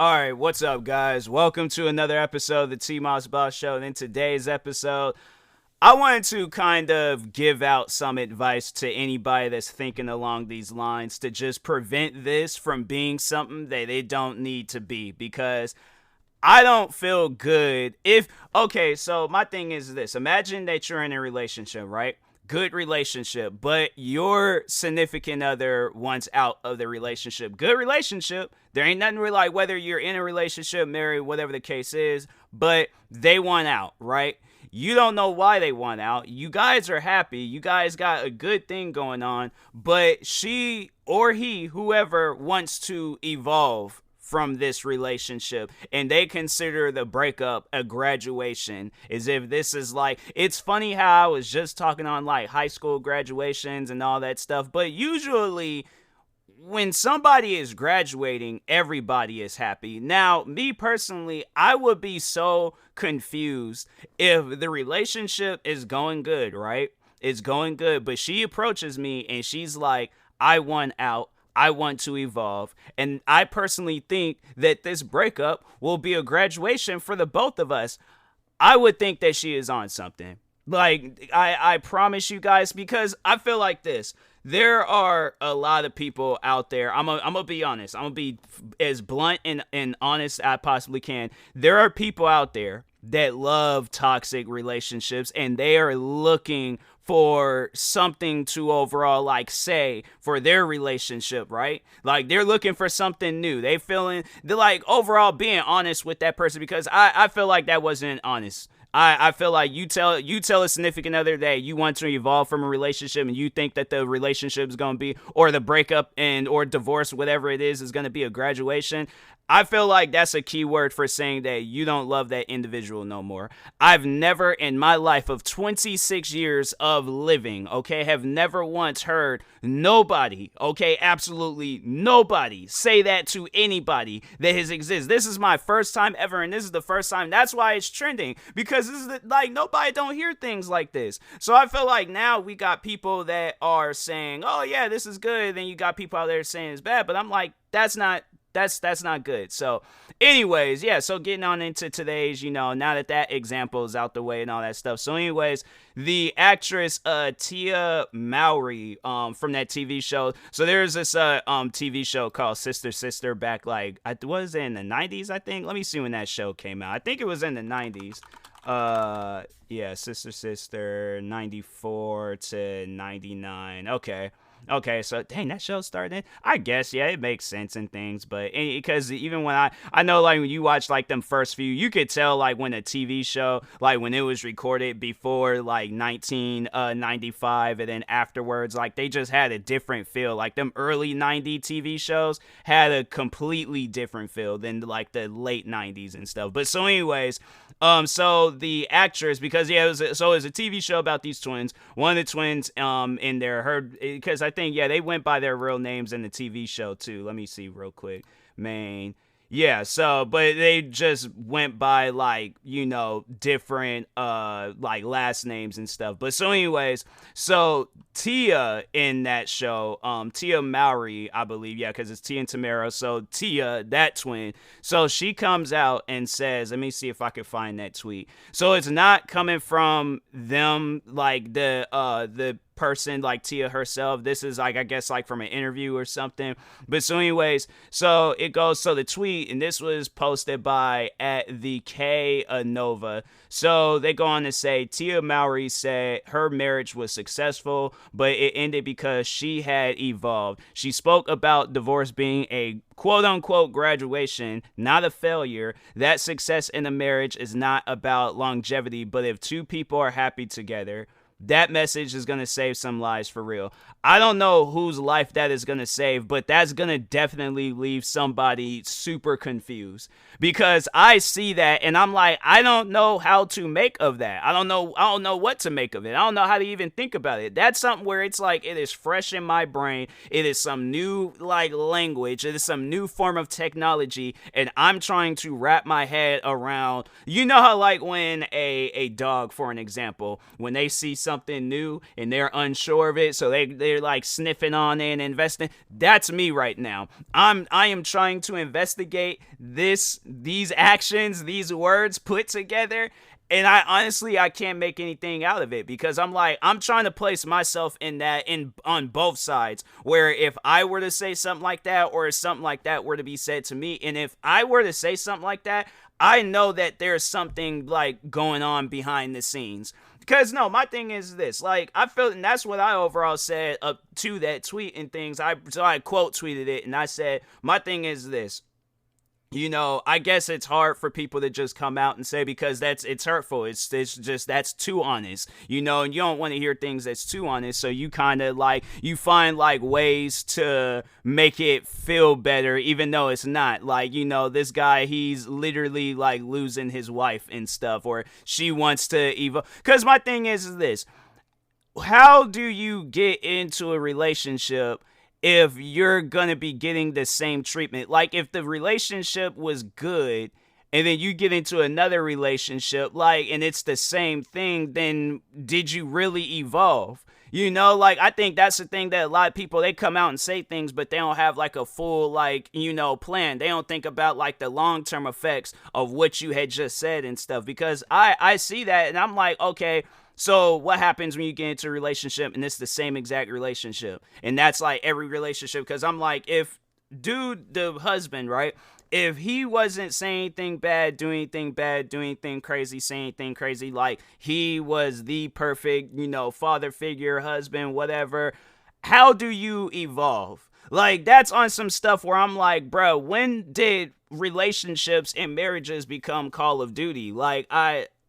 All right, what's up, guys? Welcome to another episode of the TMossBoss Show. And in today's episode, I wanted to kind of give out some advice to anybody that's thinking along these lines to just prevent this from being something that they don't need to be. Because I don't feel good if, okay, so my thing is this. Imagine that you're in a relationship, right? Good relationship, but your significant other wants out of the relationship. Good relationship. There ain't nothing really like whether you're in a relationship, married, whatever the case is, but they want out, right? You don't know why they want out. You guys are happy. You guys got a good thing going on, but she or he, whoever, wants to evolve from this relationship, and they consider the breakup a graduation, as if this is like, it's funny how I was just talking on like high school graduations and all that stuff, but usually when somebody is graduating, everybody is happy. Now, me personally, I would be so confused if the relationship is going good, right? It's going good, but she approaches me and she's like, I want out. I want to evolve. And I personally think that this breakup will be a graduation for the both of us. I would think that she is on something. Like, I promise you guys, because I feel like this. There are a lot of people out there. I'm gonna be honest. I'm gonna be as blunt and honest as I possibly can. There are people out there that love toxic relationships, and they are looking for something to overall like say for their relationship, right? Like they're looking for something new. They're like overall being honest with that person, because I feel like that wasn't honest. I feel like you tell a significant other that you want to evolve from a relationship, and you think that the relationship is going to be, or the breakup and or divorce, whatever it is going to be a graduation. I feel like that's a key word for saying that you don't love that individual no more. I've never in my life of 26 years of living, okay, have never once heard nobody, okay, absolutely nobody say that to anybody that has existed. This is my first time ever, and this is the first time. That's why it's trending, because this is like nobody don't hear things like this. So I feel like now we got people that are saying, oh yeah, this is good. Then you got people out there saying it's bad, but I'm like, that's not good. So anyways, yeah, so getting on into today's, now that example is out the way and all that stuff. So anyways, the actress Tia Mowry from that TV show. So there's this TV show called Sister Sister back like, was it in the 90s, I think? Let me see when that show came out. I think it was in the 90s. Yeah, Sister Sister 94 to 99. Okay, so dang, that show started. I guess, yeah, it makes sense and things, but because even when I know, like when you watch like them first few, you could tell like when a TV show, like when it was recorded before like 1995, and then afterwards, like they just had a different feel. Like them early 90s TV shows had a completely different feel than like the late 90s and stuff. But so anyways, so the actress, because yeah, it was a TV show about these twins. One of the twins in there, because I think, yeah, they went by their real names in the TV show too. Let me see real quick. Yeah, so, but they just went by like, different like last names and stuff. But so anyways, so Tia in that show, Tia Mowry, I believe, yeah, because it's Tia and Tamara. So Tia, that twin, so she comes out and says, let me see if I can find that tweet. So it's not coming from them, like the person like Tia herself. This is like, I guess, like from an interview or something. But so anyways, so it goes, so the tweet, and this was posted by at the K Nova. So they go on to say, Tia Mowry said her marriage was successful, but it ended because she had evolved. She spoke about divorce being a quote unquote graduation, not a failure. That success in a marriage is not about longevity, but if two people are happy together. That message is going to save some lives for real. I don't know whose life that is going to save, but that's going to definitely leave somebody super confused, because I see that and I'm like, I don't know how to make of that. I don't know what to make of it. I don't know how to even think about it. That's something where it's like, it is fresh in my brain. It is some new like language. It is some new form of technology, and I'm trying to wrap my head around, how like when a dog, for an example, when they see something something new and they're unsure of it, so they're like sniffing on it and investing. That's me right now. I am trying to investigate these actions, these words put together, and I can't make anything out of it, because I'm trying to place myself on both sides, where if I were to say something like that, or if something like that were to be said to me, and if I were to say something like that, I know that there's something like going on behind the scenes. Because no, my thing is this, like, I felt, and that's what I overall said up to that tweet and things. So I quote tweeted it, and I said, my thing is this. I guess it's hard for people to just come out and say, because it's hurtful. It's just, that's too honest, and you don't want to hear things that's too honest. So you kind of like, you find like ways to make it feel better, even though it's not. Like, this guy, he's literally like losing his wife and stuff, or she wants to because my thing is this. How do you get into a relationship if you're gonna be getting the same treatment? Like, if the relationship was good and then you get into another relationship, like, and it's the same thing, then did you really evolve? Like, I think that's the thing that a lot of people, they come out and say things, but they don't have like a full, like, plan. They don't think about like the long-term effects of what you had just said and stuff, because I see that and I'm like, okay, so what happens when you get into a relationship and it's the same exact relationship? And that's like every relationship, because I'm like, if the husband, right? If he wasn't saying anything bad, doing anything crazy, saying anything crazy, like he was the perfect, father figure, husband, whatever, how do you evolve? Like, that's on some stuff where I'm like, bro, when did relationships and marriages become Call of Duty? Like,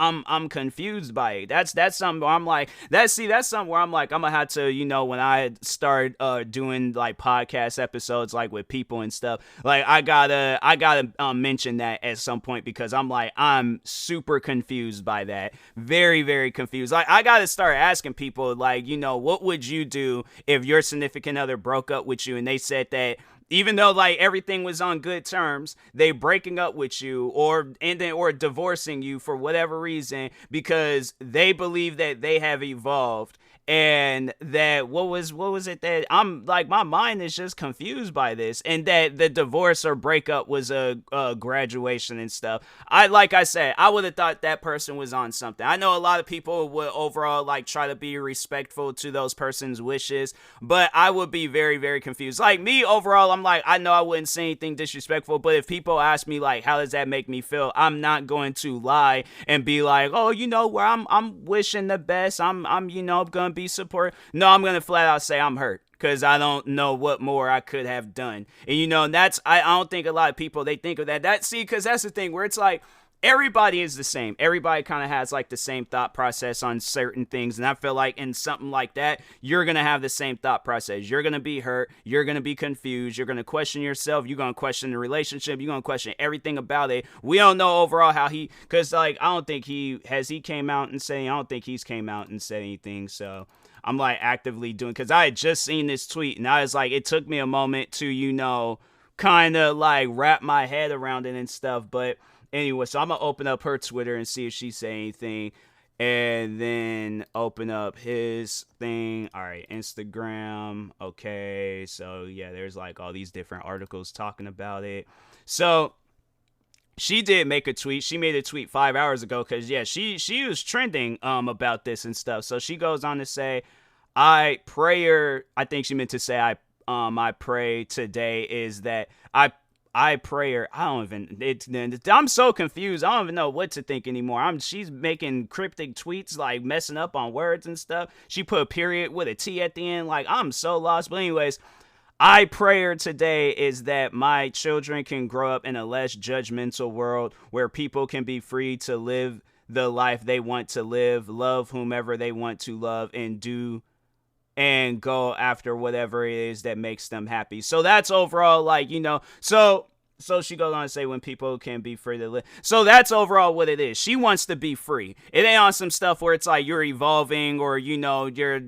I'm confused by it. That's something where I'm like, that's something where I'm like, I'm gonna have to, when I start doing like podcast episodes like with people and stuff, like I gotta mention that at some point, because I'm super confused by that. Very, very confused. Like, I gotta start asking people, like, what would you do if your significant other broke up with you and they said that, even though like everything was on good terms, they breaking up with you or divorcing you for whatever reason, because they believe that they have evolved, and that what was it that I'm like, my mind is just confused by this, and that the divorce or breakup was a graduation and stuff. Like I said, I would have thought that person was on something. I know a lot of people would overall like try to be respectful to those person's wishes, but I would be very, very confused. Like, me overall, I'm like, I know I wouldn't say anything disrespectful, but if people ask me like, how does that make me feel, I'm not going to lie and be like, oh, where I'm wishing the best, I'm gonna be support. No, I'm gonna flat out say I'm hurt, because I don't know what more I could have done. And that's, I don't think a lot of people, they think of that. Because that's the thing where it's like, everybody is the same. Everybody kind of has like the same thought process on certain things. And I feel like in something like that, you're going to have the same thought process. You're going to be hurt. You're going to be confused. You're going to question yourself. You're going to question the relationship. You're going to question everything about it. We don't know overall how because like, I don't think I don't think he's came out and said anything. So I'm like actively doing, because I had just seen this tweet and I was like, it took me a moment to, kind of like wrap my head around it and stuff. But anyway, so I'm going to open up her Twitter and see if she say anything, and then open up his thing. All right, Instagram. Okay, so yeah, there's like all these different articles talking about it. So she did make a tweet. She made a tweet 5 hours ago, because yeah, she was trending about this and stuff. So she goes on to say, I think she meant to say I pray today is that I'm so confused. I don't even know what to think anymore. She's making cryptic tweets, like messing up on words and stuff. She put a period with a T at the end. Like, I'm so lost. But anyways, I prayer today is that my children can grow up in a less judgmental world where people can be free to live the life they want to live, love whomever they want to love, and go after whatever it is that makes them happy. So that's overall, like, so she goes on to say when people can be free to live. So that's overall what it is. She wants to be free. It ain't on some stuff where it's like you're evolving or, your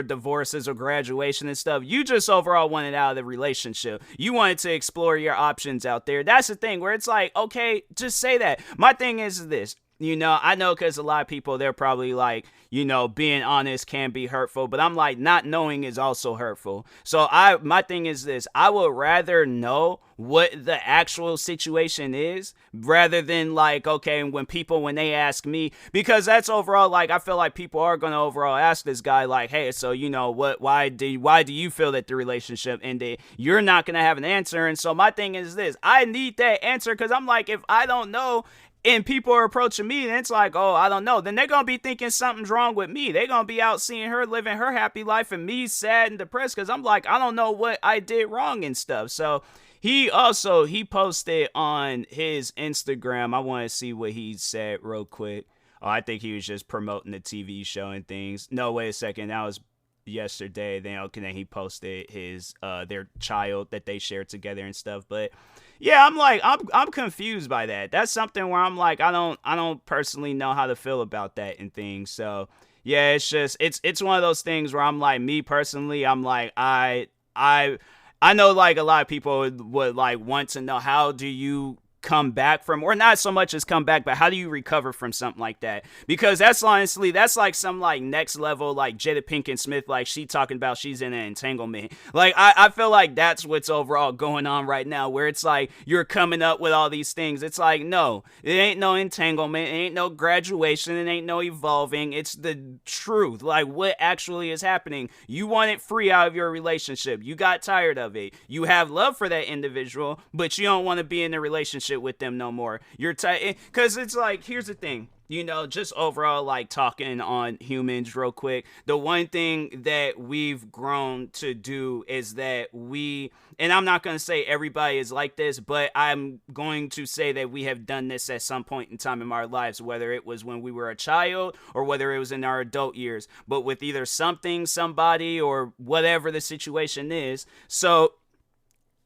divorces or graduation and stuff. You just overall wanted out of the relationship. You wanted to explore your options out there. That's the thing where it's like, okay, just say that. My thing is this. You know, I know because a lot of people, they're probably like, you know, being honest can be hurtful, but I'm like, not knowing is also hurtful. So my thing is this: I would rather know what the actual situation is rather than like, okay, when they ask me, because that's overall, like, I feel like people are going to overall ask this guy like, hey, so you know what, why do you feel that the relationship ended? You're not going to have an answer. And so my thing is this: I need that answer, because I'm like, if I don't know and people are approaching me and it's like, oh, I don't know, then they're going to be thinking something's wrong with me. They're going to be out seeing her living her happy life and me sad and depressed because I'm like, I don't know what I did wrong and stuff. So he posted on his Instagram. I want to see what he said real quick. Oh, I think he was just promoting the TV show and things. No, wait a second. That was yesterday. Then he posted his their child that they shared together and stuff. But yeah, I'm like, I'm confused by that. That's something where I'm like, I don't personally know how to feel about that and things. So yeah, it's just it's one of those things where I'm like, me personally, I'm like, I know like a lot of people would like want to know, how do you come back from, or not so much as come back, but how do you recover from something like that? Because that's honestly, that's like some like next level, like Jada Pinkett Smith, like she talking about she's in an entanglement. Like I feel like that's what's overall going on right now, where it's like you're coming up with all these things. It's like, no, it ain't no entanglement, it ain't no graduation, it ain't no evolving. It's the truth, like what actually is happening. You want it free out of your relationship. You got tired of it. You have love for that individual, but you don't want to be in a relationship with them no more. You're tight, because it's like, here's the thing, you know, just overall, like talking on humans real quick, the one thing that we've grown to do is that and I'm not going to say everybody is like this, but I'm going to say that we have done this at some point in time in our lives, whether it was when we were a child or whether it was in our adult years, but with either something, somebody, or whatever the situation is. So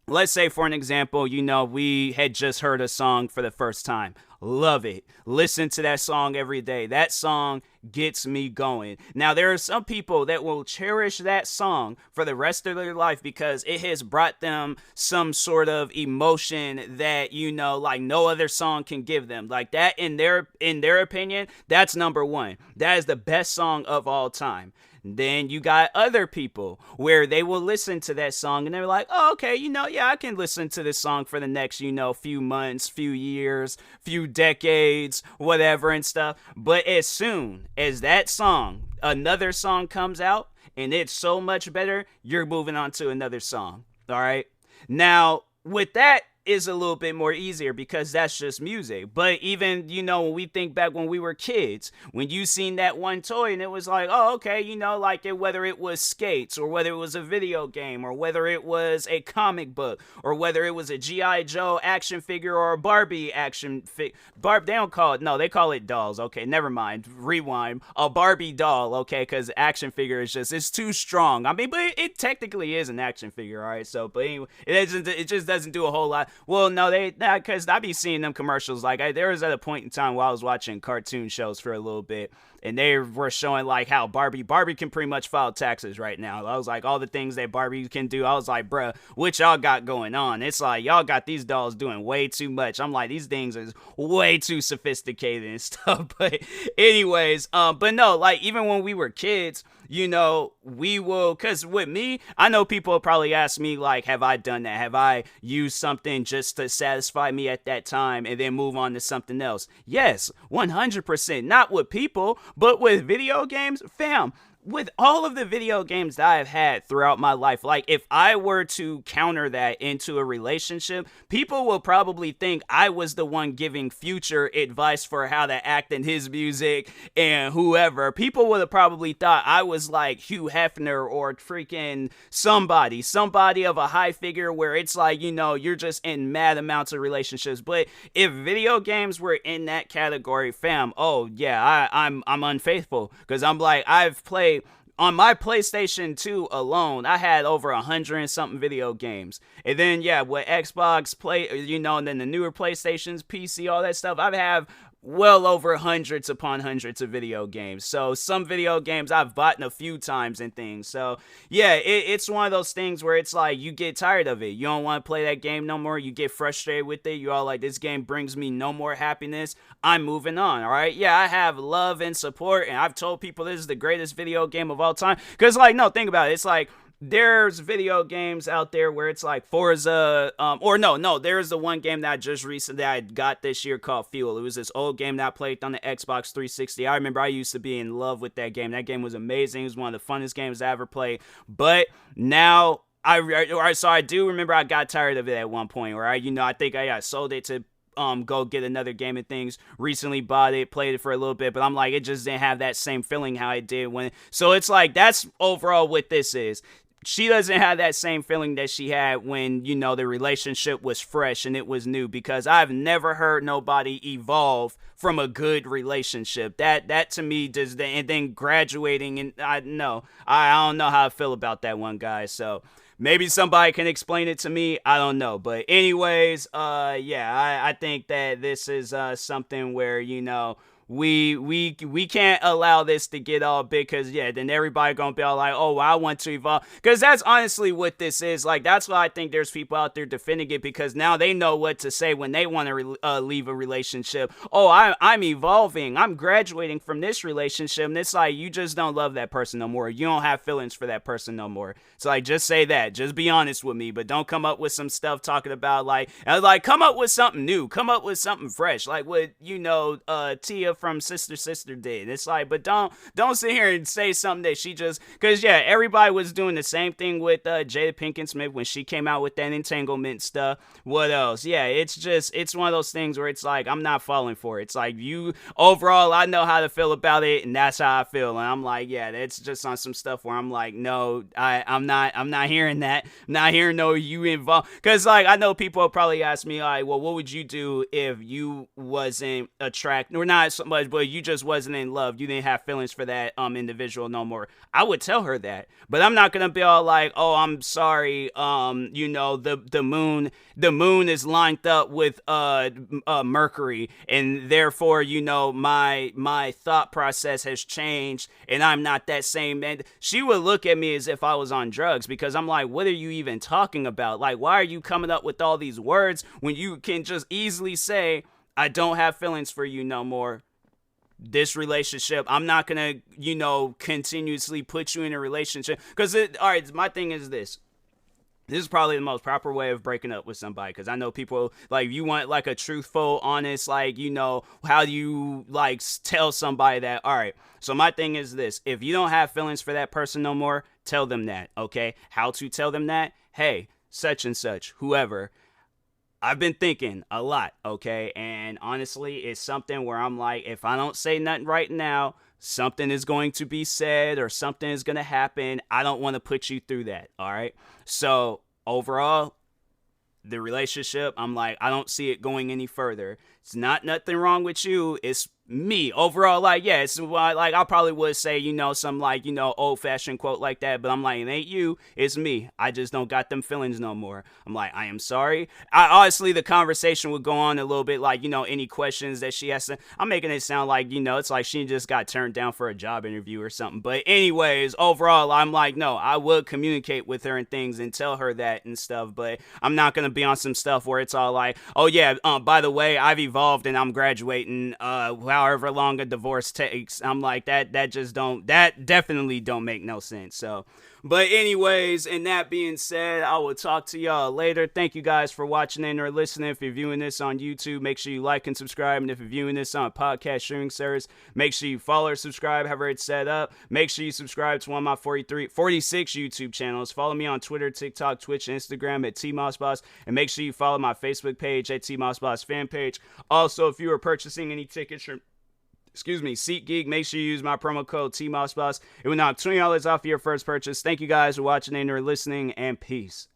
let's say, for an example, you know, we had just heard a song for the first time. Love it. Listen to that song every day. That song gets me going. Now, there are some people that will cherish that song for the rest of their life because it has brought them some sort of emotion that, you know, like no other song can give them. Like that, in their opinion, that's number one. That is the best song of all time. Then you got other people where they will listen to that song and they're like, oh, okay, you know, yeah, I can listen to this song for the next, you know, few months, few years, few decades, whatever and stuff. But as soon as that song, another song comes out and it's so much better, you're moving on to another song. All right. Now, with that, is a little bit more easier because that's just music. But even, you know, when we think back when we were kids, when you seen that one toy and it was like, oh, okay, you know, like whether it was skates or whether it was a video game or whether it was a comic book or whether it was a G.I. Joe action figure or a Barbie action figure. They don't call it, no, they call it dolls. Okay, never mind. Rewind. A Barbie doll, okay, because action figure is just, it's too strong. I mean, but it technically is an action figure, all right? So, but anyway, it just doesn't do a whole lot. Well, no, because I be seeing them commercials. Like, there was at a point in time while I was watching cartoon shows for a little bit, and they were showing like how Barbie can pretty much file taxes right now. I was like, all the things that Barbie can do. I was like, bruh, what y'all got going on? It's like, y'all got these dolls doing way too much. I'm like, these things is way too sophisticated and stuff. But anyways, but no, like even when we were kids, you know, we will, because with me, I know people probably ask me like, have I done that? Have I used something just to satisfy me at that time and then move on to something else? Yes, 100%. Not with people, but with video games, fam. With all of the video games that I've had throughout my life, like if I were to counter that into a relationship, people will probably think I was the one giving Future advice for how to act in his music and whoever. People would have probably thought I was like Hugh Hefner or freaking somebody of a high figure where it's like, you know, you're just in mad amounts of relationships. But if video games were in that category, fam, oh yeah, I'm unfaithful because I'm like, I've played on my PlayStation 2 alone, I had over 100 and something video games. And then, yeah, with Xbox, and then the newer PlayStations, PC, all that stuff, I have well over hundreds upon hundreds of video games. So some video games I've bought a few times and things. So yeah, it's one of those things where it's like you get tired of it. You don't want to play that game no more. You get frustrated with it. You're all like, this game brings me no more happiness. I'm moving on. All right. Yeah, I have love and support, and I've told people this is the greatest video game of all time. Because like, no, think about it. It's like, there's video games out there where it's like Forza, there's the one game that I just recently that I got this year called Fuel. It was this old game that I played on the Xbox 360. I remember I used to be in love with that game. That game was amazing. It was one of the funnest games I ever played. But now I do remember I got tired of it at one point, where I think I sold it to go get another game and things. Recently bought it, played it for a little bit, but I'm like, it just didn't have that same feeling how it did when. So it's like, that's overall what this is. She doesn't have that same feeling that she had when, the relationship was fresh and it was new, because I've never heard nobody evolve from a good relationship. That to me does, and then graduating, and I don't know how I feel about that one, guys. So maybe somebody can explain it to me. I don't know. But anyways, I think that this is something where, we can't allow this to get all big, because then everybody gonna be all like, oh, I want to evolve, because that's honestly what this is. Like, that's why I think there's people out there defending it, because now they know what to say when they want to leave a relationship. Oh, I'm evolving, I'm graduating from this relationship, and it's like, you just don't love that person no more. You don't have feelings for that person no more. So like, just say that, just be honest with me, but don't come up with some stuff talking about like come up with something new, come up with something fresh, like what Tia from Sister did. It's like, but don't sit here and say something that she just, because everybody was doing the same thing with Jada Pinkett Smith when she came out with that entanglement stuff. What else? It's one of those things where it's like, I'm not falling for it. It's like, overall, I know how to feel about it, and that's how I feel. And I'm like, it's just on some stuff where I'm like, no, I'm not hearing that. I'm not hearing no you involved, because like, I know people will probably ask me like, well, what would you do if you wasn't attracted, or not so much, but you just wasn't in love, you didn't have feelings for that individual no more? I would tell her that, but I'm not gonna be all like, oh, I'm sorry, the moon is lined up with Mercury, and therefore my thought process has changed, and I'm not that same. And she would look at me as if I was on drugs, because I'm like, what are you even talking about? Like, why are you coming up with all these words when you can just easily say, I don't have feelings for you no more. This relationship, I'm not gonna, continuously put you in a relationship. Because my thing is this. This is probably the most proper way of breaking up with somebody, because I know people, like, you want, like, a truthful, honest, like, how do you, like, tell somebody that? All right, so my thing is this. If you don't have feelings for that person no more, tell them that, okay? How to tell them that? Hey, such and such, whoever, I've been thinking a lot, okay? And honestly, it's something where I'm like, if I don't say nothing right now, something is going to be said or something is going to happen. I don't want to put you through that, all right? So overall, the relationship, I'm like, I don't see it going any further. It's not nothing wrong with you. It's me overall. Like, it's like, I probably would say, some like, old fashioned quote like that, but I'm like, it ain't you, it's me. I just don't got them feelings no more. I'm like, I am sorry. Honestly, the conversation would go on a little bit, like, any questions that she has to, I'm making it sound like, it's like she just got turned down for a job interview or something. But anyways, overall, I'm like, no, I would communicate with her and things and tell her that and stuff, but I'm not going to be on some stuff where it's all like, oh yeah, by the way, I've evolved and I'm graduating, however long a divorce takes. I'm like, that definitely don't make no sense. So, but anyways, and that being said, I will talk to y'all later. Thank you guys for watching and or listening. If you're viewing this on YouTube, make sure you like and subscribe. And if you're viewing this on a podcast streaming service, make sure you follow or subscribe, however it's set up. Make sure you subscribe to one of my 46 YouTube channels. Follow me on Twitter, TikTok, Twitch, and Instagram at TMossBoss. And make sure you follow my Facebook page at TMossBoss fan page. Also, if you are purchasing any tickets from SeatGeek, make sure you use my promo code TMossBoss. It will knock $20 off your first purchase. Thank you guys for watching and or listening, and peace.